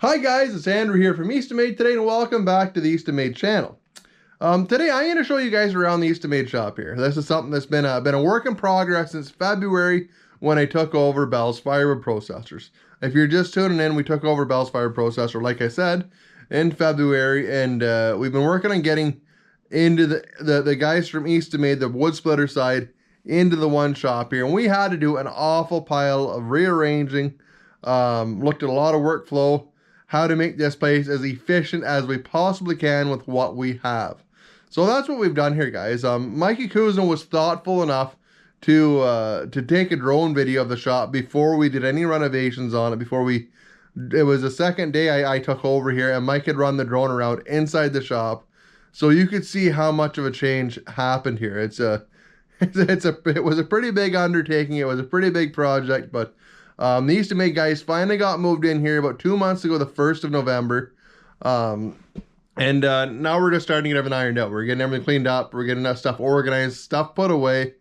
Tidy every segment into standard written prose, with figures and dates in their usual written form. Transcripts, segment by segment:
Hi guys, it's Andrew here from Eastonmade today, and welcome back to the Eastonmade channel. Today I'm going to show you guys around the Eastonmade shop here. This is something that's been a work in progress since February when I took over Bell's Firewood Processors. If you're just tuning in, we took over Bell's Firewood Processor, like I said, in February, and we've been working on getting into the guys from Eastonmade, the wood splitter side, into the one shop here, and we had to do an awful pile of rearranging. Looked at a lot of workflow, how to make this place as efficient as we possibly can with what we have. So that's what we've done here, guys. Mikey Kuzma was thoughtful enough to take a drone video of the shop before we did any renovations on it. It was the second day I took over here, and Mike had run the drone around inside the shop, so you could see how much of a change happened here. It was a pretty big undertaking. It was a pretty big project, but the Eastonmade guys finally got moved in here about 2 months ago, the 1st of November. Now we're just starting to get everything ironed out. We're getting everything cleaned up. We're getting that stuff organized, stuff put away,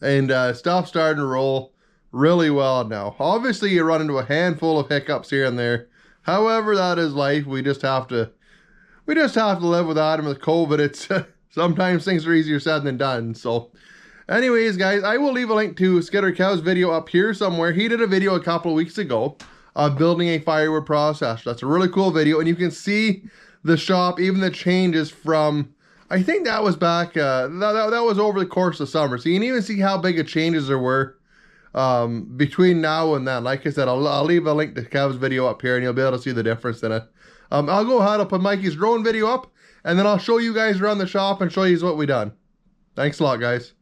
and stuff starting to roll really well now. Obviously, you run into a handful of hiccups here and there. However, that is life. We just have to live with that. And with COVID, it's sometimes things are easier said than done. So anyways, guys, I will leave a link to Skitter Cow's video up here somewhere. He did a video a couple of weeks ago of building a firewood processor. That's a really cool video, and you can see the shop, even the changes from, I think that was back, that was over the course of summer. So you can even see how big of changes there were between now and then. Like I said, I'll leave a link to Kev's video up here, and you'll be able to see the difference in it. I'll go ahead, I'll put Mikey's drone video up, and then I'll show you guys around the shop and show you what we done. Thanks a lot, guys.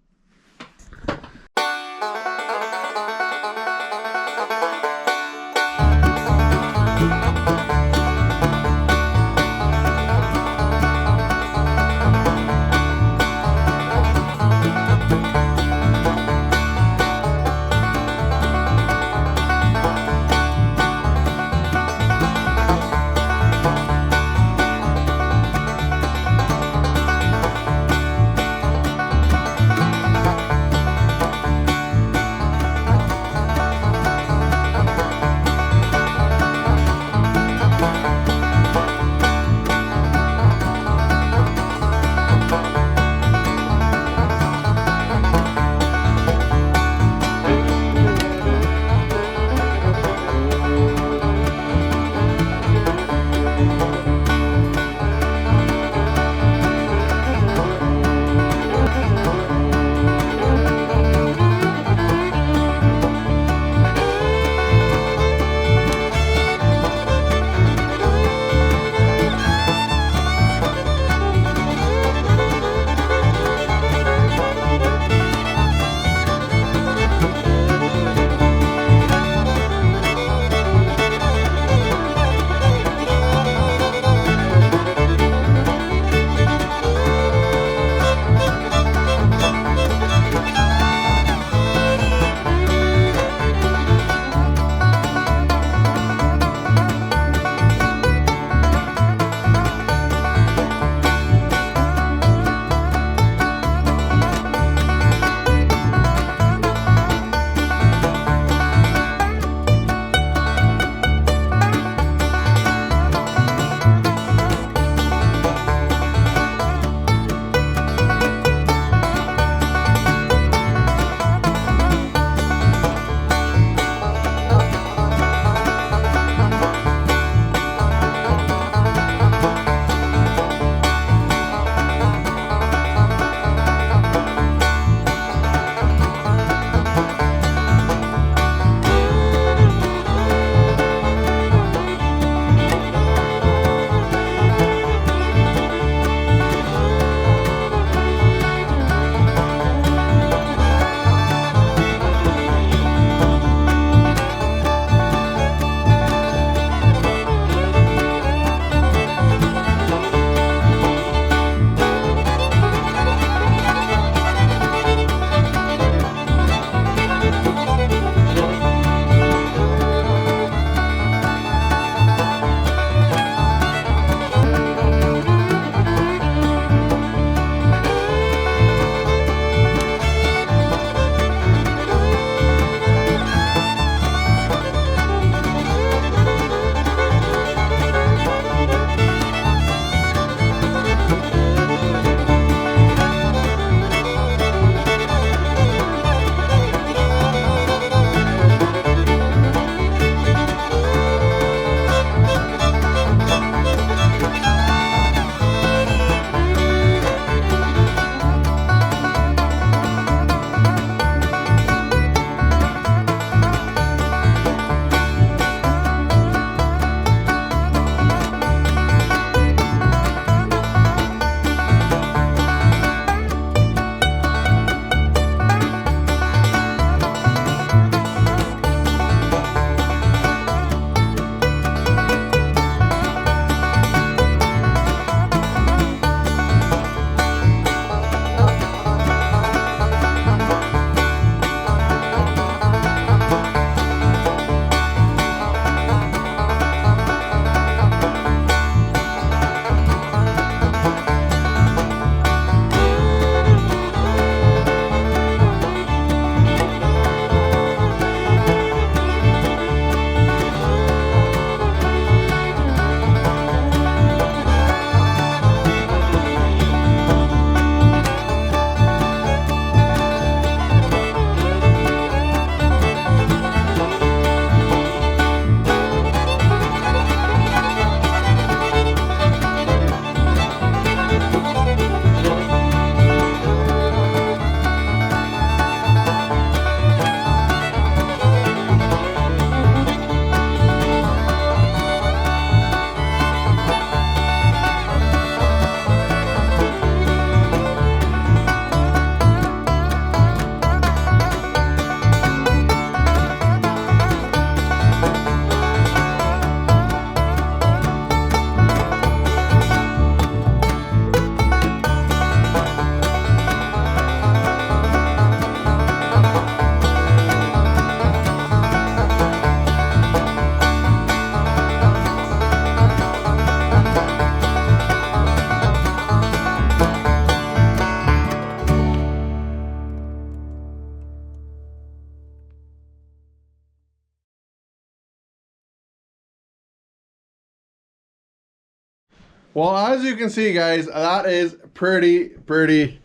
Well, as you can see, guys, that is pretty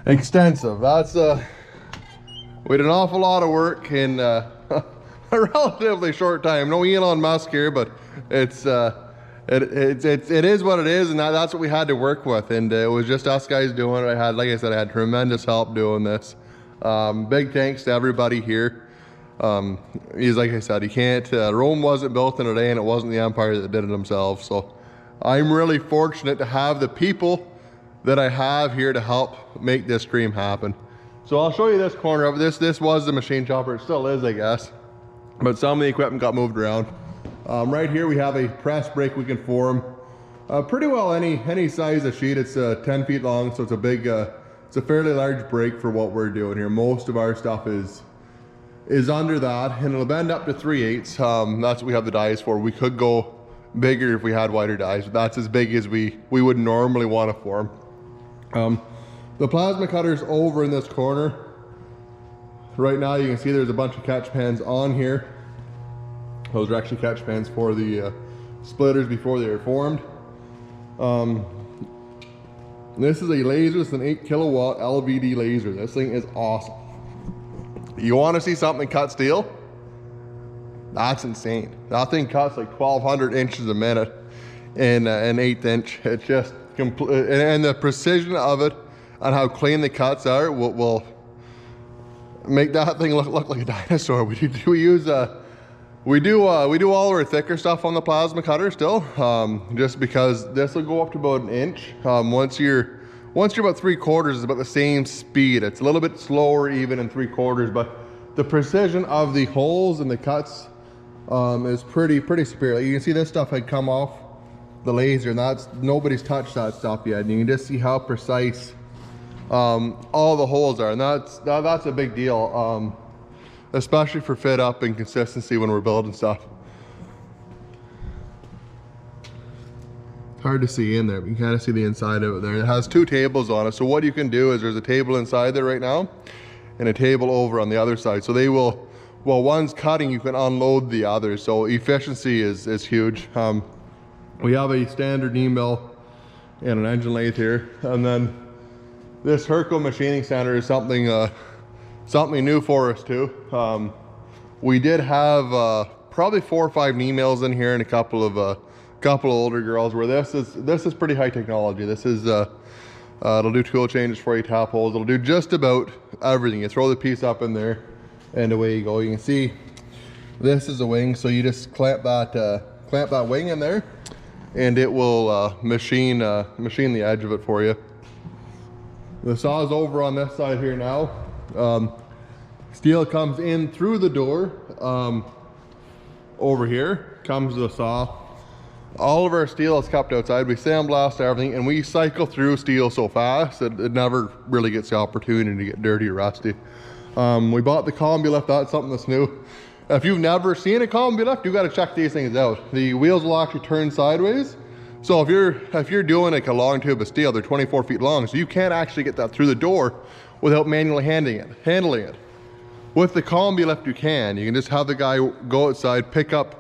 extensive. That's we did an awful lot of work in a relatively short time. No Elon Musk here, but it is what it is, and that's what we had to work with. And it was just us guys doing it. Like I said, I had tremendous help doing this. Big thanks to everybody here. He's like I said, he can't. Rome wasn't built in a day, and it wasn't the empire that did it themselves. So I'm really fortunate to have the people that I have here to help make this dream happen. So I'll show you this corner of it. This was the machine chopper. It still is, I guess. But some of the equipment got moved around. Right here we have a press brake we can form. Pretty well any size of sheet. It's 10 feet long, so it's a big, it's a fairly large brake for what we're doing here. Most of our stuff is under that, and it'll bend up to 3/8. That's what we have the dies for. We could go bigger if we had wider dies, but that's as big as we would normally want to form. The plasma cutter's over in this corner. Right now you can see there's a bunch of catch pans on here. Those are actually catch pans for the splitters before they were formed. This is a laser. It's an 8 kilowatt LVD laser. This thing is awesome. You want to see something cut steel? That's insane. That thing cuts like 1,200 inches a minute in an 1/8 inch. It's just complete, and the precision of it and how clean the cuts are will make that thing look like a dinosaur. We do all our thicker stuff on the plasma cutter still, just because this will go up to about 1 inch. Once you're about 3/4, it's about the same speed. It's a little bit slower even in 3/4, but the precision of the holes and the cuts is pretty superior. Like you can see this stuff had come off the laser, and nobody's touched that stuff yet. And you can just see how precise all the holes are, and that's a big deal, especially for fit up and consistency when we're building stuff. Hard to see in there, but you can kind of see the inside of it there. It has 2 tables on it, so what you can do is there's a table inside there right now and a table over on the other side, so they will, while one's cutting, you can unload the other, so efficiency is huge. We have a standard knee mill and an engine lathe here, and then this Herco machining center is something new for us too. We did have probably 4 or 5 knee mills in here and a couple of older girls, where this is pretty high technology. This is it'll do tool changes for you, tap holes, it'll do just about everything. You throw the piece up in there and away you go. You can see this is a wing, so you just clamp that wing in there and it will machine the edge of it for you. The saw is over on this side here now. Steel comes in through the door. Over here comes the saw. All of our steel is kept outside. We sandblast everything, and we cycle through steel so fast that it never really gets the opportunity to get dirty or rusty. We bought the combi lift. That's something that's new. If you've never seen a combi lift, you got to check these things out. The wheels will actually turn sideways. So if you're doing like a long tube of steel, they're 24 feet long, so you can't actually get that through the door without manually handling it. With the combi lift, you can just have the guy go outside, pick up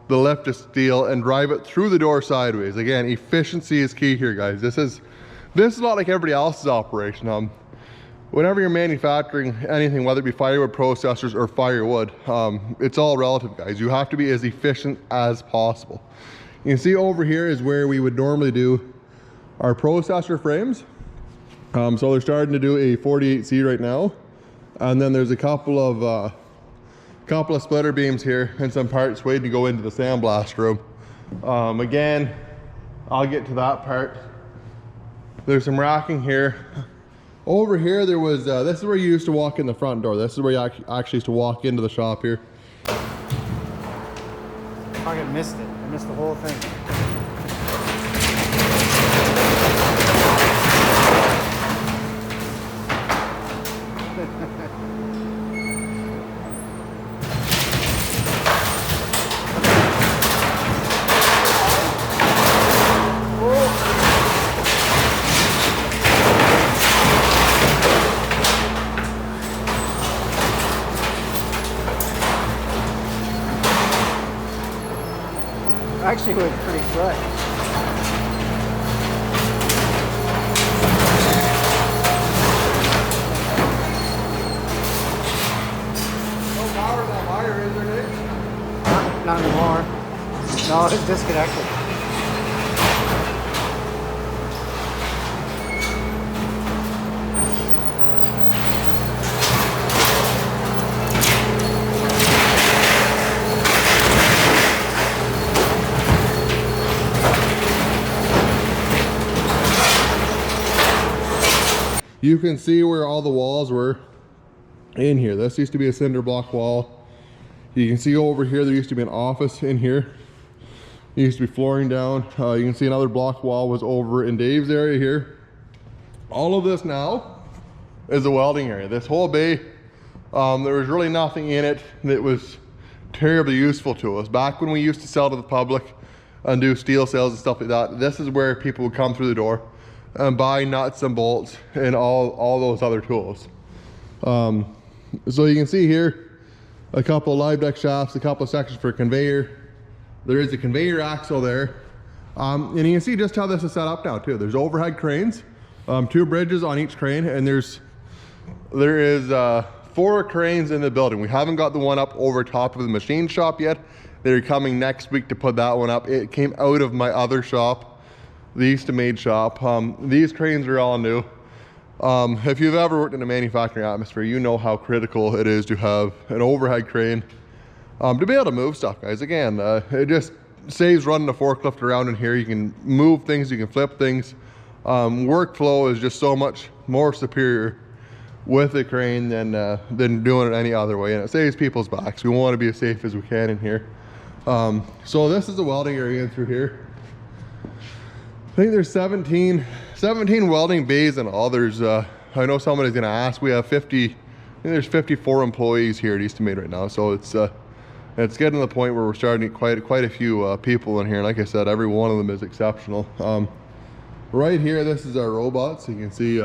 the lift of steel and drive it through the door sideways. Again, efficiency is key here, guys. This is not like everybody else's operation. Whenever you're manufacturing anything, whether it be firewood processors or firewood, it's all relative, guys. You have to be as efficient as possible. You can see over here is where we would normally do our processor frames. So they're starting to do a 48C right now. And then there's a couple of splitter beams here and some parts waiting to go into the sandblast room. Again, I'll get to that part. There's some racking here. Over here there was, this is where you used to walk in the front door. This is where you actually used to walk into the shop here. I missed it. I missed the whole thing. Actually, it was pretty quick. Not anymore. No, it's disconnected. You can see where all the walls were in here. This used to be a cinder block wall. You can see over here, there used to be an office in here. There used to be flooring down. You can see another block wall was over in Dave's area here. All of this now is a welding area. This whole bay, there was really nothing in it that was terribly useful to us. Back when we used to sell to the public and do steel sales and stuff like that, this is where people would come through the door and buy nuts and bolts and all those other tools. So you can see here a couple of live deck shafts, a couple of sections for a conveyor. There is a conveyor axle there. And you can see just how this is set up now too. There's overhead cranes, 2 bridges on each crane, and there is 4 cranes in the building. We haven't got the one up over top of the machine shop yet. They're coming next week to put that one up. It came out of my other shop, the Eastonmade shop. These cranes are all new. If you've ever worked in a manufacturing atmosphere, you know how critical it is to have an overhead crane to be able to move stuff, guys. Again, it just saves running a forklift around in here. You can move things, you can flip things. Workflow is just so much more superior with a crane than doing it any other way, and it saves people's backs. We want to be as safe as we can in here. So this is the welding area in through here. I think there's 17 welding bays in all. There's I know somebody's gonna ask. We have 50. I think there's 54 employees here at Eastonmade right now. So it's getting to the point where we're starting to get quite a few people in here. And like I said, every one of them is exceptional. Right here, this is our robots. You can see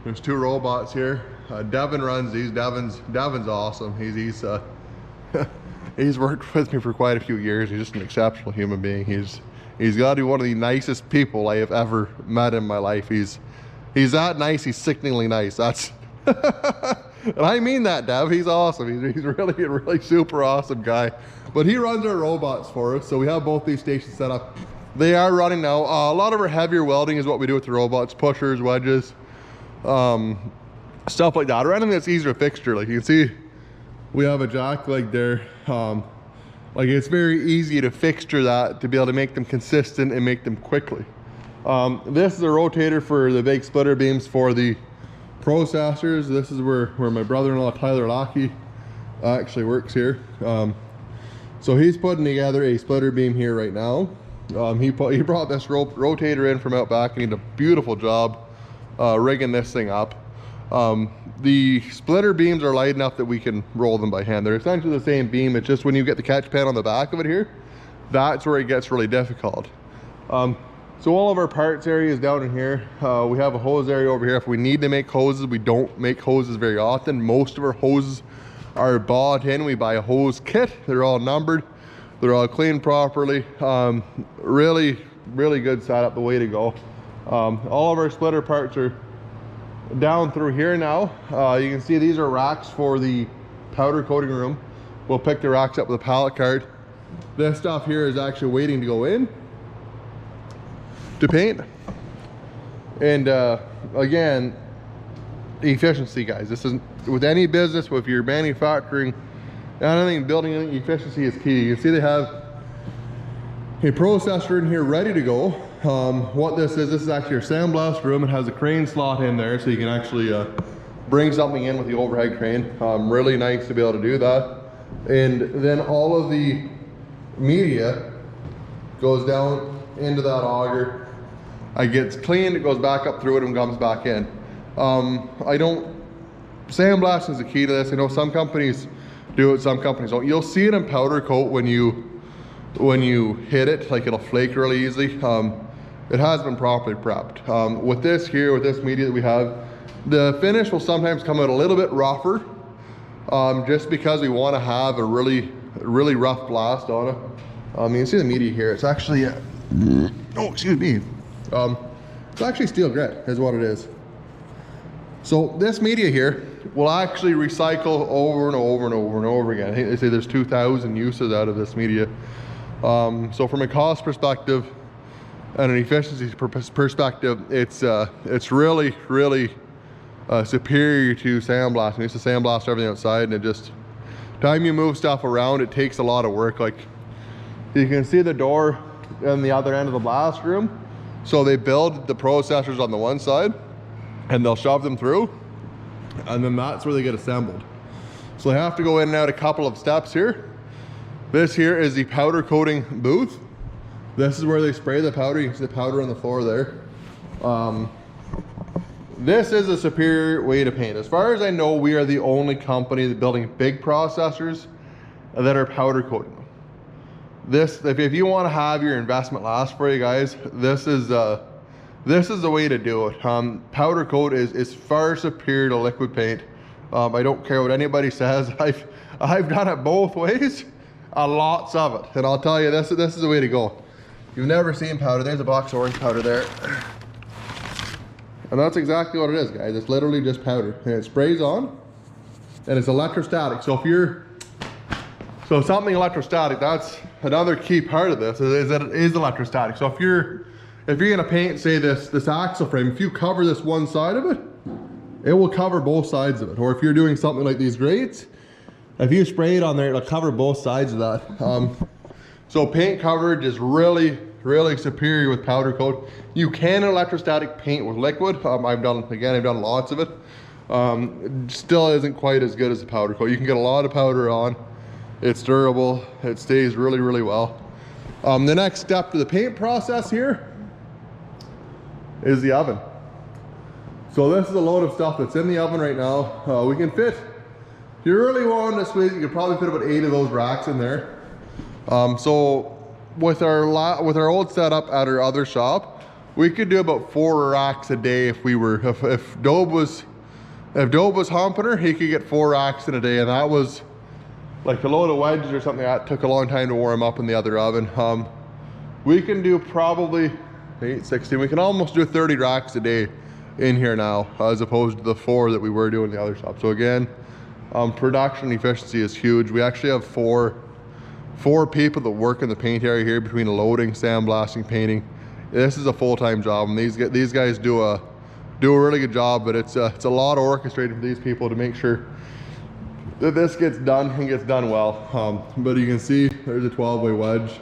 there's 2 robots here. Devin runs these. Devin's awesome. He's worked with me for quite a few years. He's just an exceptional human being. He's got to be one of the nicest people I have ever met in my life. He's that nice. He's sickeningly nice. That's and I mean that, Dev. He's awesome. He's really a really super awesome guy. But he runs our robots for us. So we have both these stations set up. They are running now. A lot of our heavier welding is what we do with the robots: pushers, wedges, stuff like that, or anything that's easier to fixture. Like you can see, we have a jack leg there. Like it's very easy to fixture that, to be able to make them consistent and make them quickly. This is a rotator for the big splitter beams for the processors. This is where my brother-in-law Tyler Lockey actually works here. So he's putting together a splitter beam here right now. He brought this rotator in from out back, and he did a beautiful job rigging this thing up. The splitter beams are light enough that we can roll them by hand. They're essentially the same beam. It's just when you get the catch pan on the back of it here, that's where it gets really difficult. So all of our parts area is down in here. We have a hose area over here. If we need to make hoses, we don't make hoses very often. Most of our hoses are bought in. We buy a hose kit. They're all numbered. They're all cleaned properly. Really good setup, the way to go. All of our splitter parts are down through here now. You can see these are racks for the powder coating room. We'll pick the racks up with a pallet cart. This stuff here is actually waiting to go in to paint. And again, efficiency, guys. This is with any business, with your manufacturing, anything, building anything, efficiency is key. You can see they have a processor in here ready to go. What this is actually your sandblast room. It has a crane slot in there, so you can actually bring something in with the overhead crane. Really nice to be able to do that. And then all of the media goes down into that auger. It gets cleaned, it goes back up through it and comes back in. Sandblasting is the key to this. I know some companies do it, some companies don't. You'll see it in powder coat when you hit it, like it'll flake really easily. It has been properly prepped. With this here, with this media that we have, the finish will sometimes come out a little bit rougher, just because we want to have a really rough blast on it. You can see the media here. It's actually, oh, excuse me. It's actually steel grit is what it is. So this media here will actually recycle over and over and over and over again. I think they say there's 2,000 uses out of this media. So from a cost perspective and an efficiency perspective, it's really, really superior to sandblasting. I used to sandblast everything outside, and it just, time you move stuff around, it takes a lot of work. Like you can see the door on the other end of the blast room. So they build the processors on the one side, and they'll shove them through, and then that's where they get assembled. So they have to go in and out a couple of steps here. This here is the powder coating booth. This is where they spray the powder. You can see the powder on the floor there. This is a superior way to paint. As far as I know, we are the only company that building big processors that are powder coating them. This, if you want to have your investment last for you guys, this is the way to do it. Powder coat is far superior to liquid paint. I don't care what anybody says. I've done it both ways, lots of it, and I'll tell you, this is the way to go. You've never seen powder. There's a box of orange powder there, and that's exactly what it is, guys. It's literally just powder, and it sprays on, and it's electrostatic. So something electrostatic, that's another key part of this, is that it is electrostatic. So if you're gonna paint, say this axle frame, if you cover this one side of it, it will cover both sides of it. Or if you're doing something like these grates, if you spray it on there, it'll cover both sides of that. So paint coverage is really, really superior with powder coat. You can electrostatic paint with liquid. I've done lots of it. It still isn't quite as good as the powder coat. You can get a lot of powder on. It's durable. It stays really, really well. The next step to the paint process here is the oven. So this is a load of stuff that's in the oven right now. We can fit, if you really wanted to squeeze, you could probably fit about 8 of those racks in there. So with our old setup at our other shop, we could do about 4 racks a day if Dobe was humping her, he could get 4 racks in a day, and that was like a load of wedges or something that took a long time to warm up in the other oven. We can do probably 8, 16, we can almost do 30 racks a day in here now, as opposed to the 4 that we were doing in the other shop. So again, production efficiency is huge. We actually have four people that work in the paint area here, between loading, sandblasting, painting. This is a full-time job, and these guys do a really good job, but it's a lot orchestrated for these people to make sure that this gets done and gets done well. But you can see there's a 12-way wedge,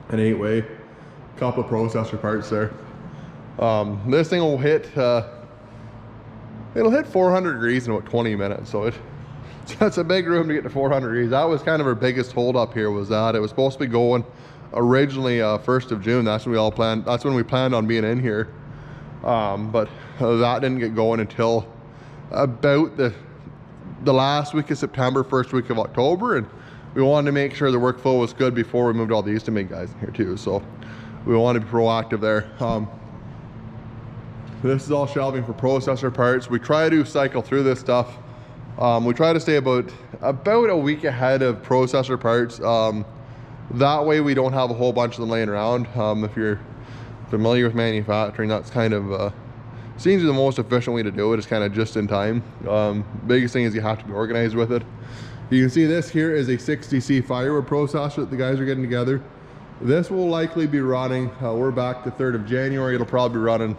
an 8-way, couple of processor parts there. This thing will hit it'll hit 400 degrees in about 20 minutes, so it's a big room to get to 400 degrees. That was kind of our biggest hold up here, was that it was supposed to be going originally 1st of June. That's when we planned on being in here, but that didn't get going until about the last week of September, 1st week of October, and we wanted to make sure the workflow was good before we moved all the Eastonmade guys in here too, so we wanted to be proactive there. This is all shelving for processor parts. We try to cycle through this stuff. We try to stay about a week ahead of processor parts. That way we don't have a whole bunch of them laying around. If you're familiar with manufacturing, that's kind of seems to be the most efficient way to do it, is kind of just in time. Biggest thing is you have to be organized with it. You can see this here is a 60C Firewood processor that the guys are getting together. This will likely be running, we're back to 3rd of January. It'll probably be running,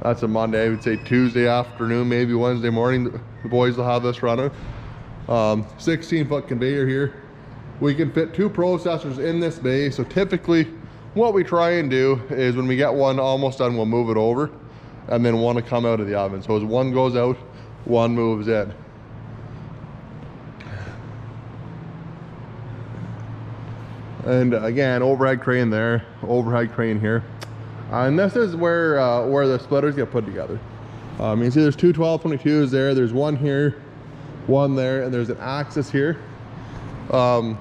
that's a Monday, I would say Tuesday afternoon, maybe Wednesday morning, the boys will have this running. 16-foot conveyor here. We can fit 2 processors in this bay, so typically what we try and do is when we get one almost done, we'll move it over, and then one will come out of the oven. So as one goes out, one moves in. And again, overhead crane there, overhead crane here. And this is where the splitters get put together. You can see there's 2 1222s there. There's one here, one there, and there's an axis here. So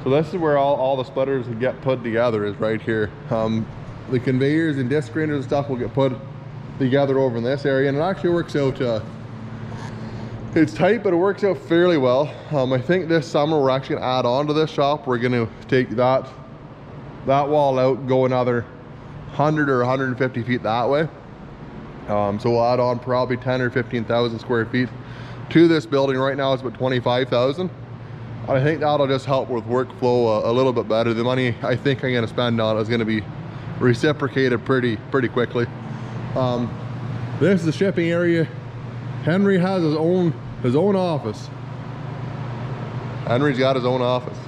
this is where all the splitters get put together, is right here. The conveyors and disc grinders and stuff will get put together over in this area, and it actually works out, it's tight, but it works out fairly well. I think this summer we're actually gonna add on to this shop. We're gonna take that wall out, go another 100 or 150 feet that way, So we'll add on probably 10 or 15,000 square feet to this building. Right now it's about 25,000. I think that'll just help with workflow a little bit better. The money I think I'm gonna spend on it is gonna be reciprocated pretty quickly. This is the shipping area. Henry has his own office. Henry's got his own office.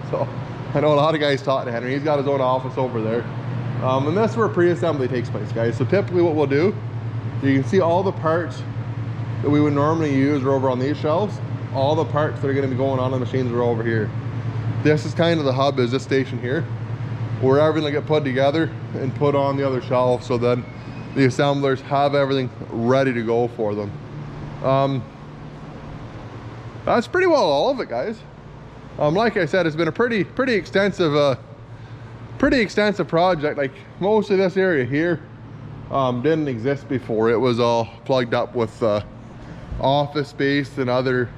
So I know a lot of guys talk to Henry. He's got his own office over there. And that's where pre-assembly takes place, guys. So typically what we'll do, you can see all the parts that we would normally use are over on these shelves. All the parts that are going to be going on the machines are over here. This is kind of the hub, is this station here, where everything will get put together and put on the other shelf, so then the assemblers have everything ready to go for them. That's pretty well all of it, guys. Like I said, it's been a pretty extensive project. Like most of this area here didn't exist before. It was all plugged up with office space and other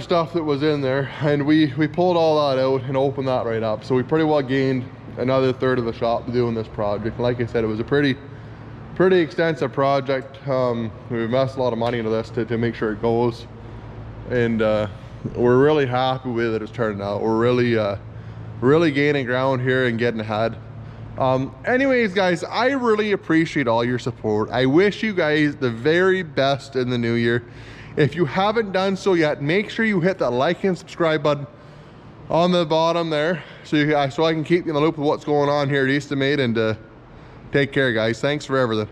stuff that was in there, and we pulled all that out and opened that right up. So we pretty well gained another third of the shop doing this project. And like I said, it was a pretty extensive project. We invested a lot of money into this to make sure it goes, and we're really happy with it. It's turned out. We're really gaining ground here and getting ahead. Anyways, guys, I really appreciate all your support. I wish you guys the very best in the new year. If you haven't done so yet, make sure you hit that like and subscribe button on the bottom there, so I can keep you in the loop of what's going on here at Eastonmade. And take care, guys. Thanks for everything.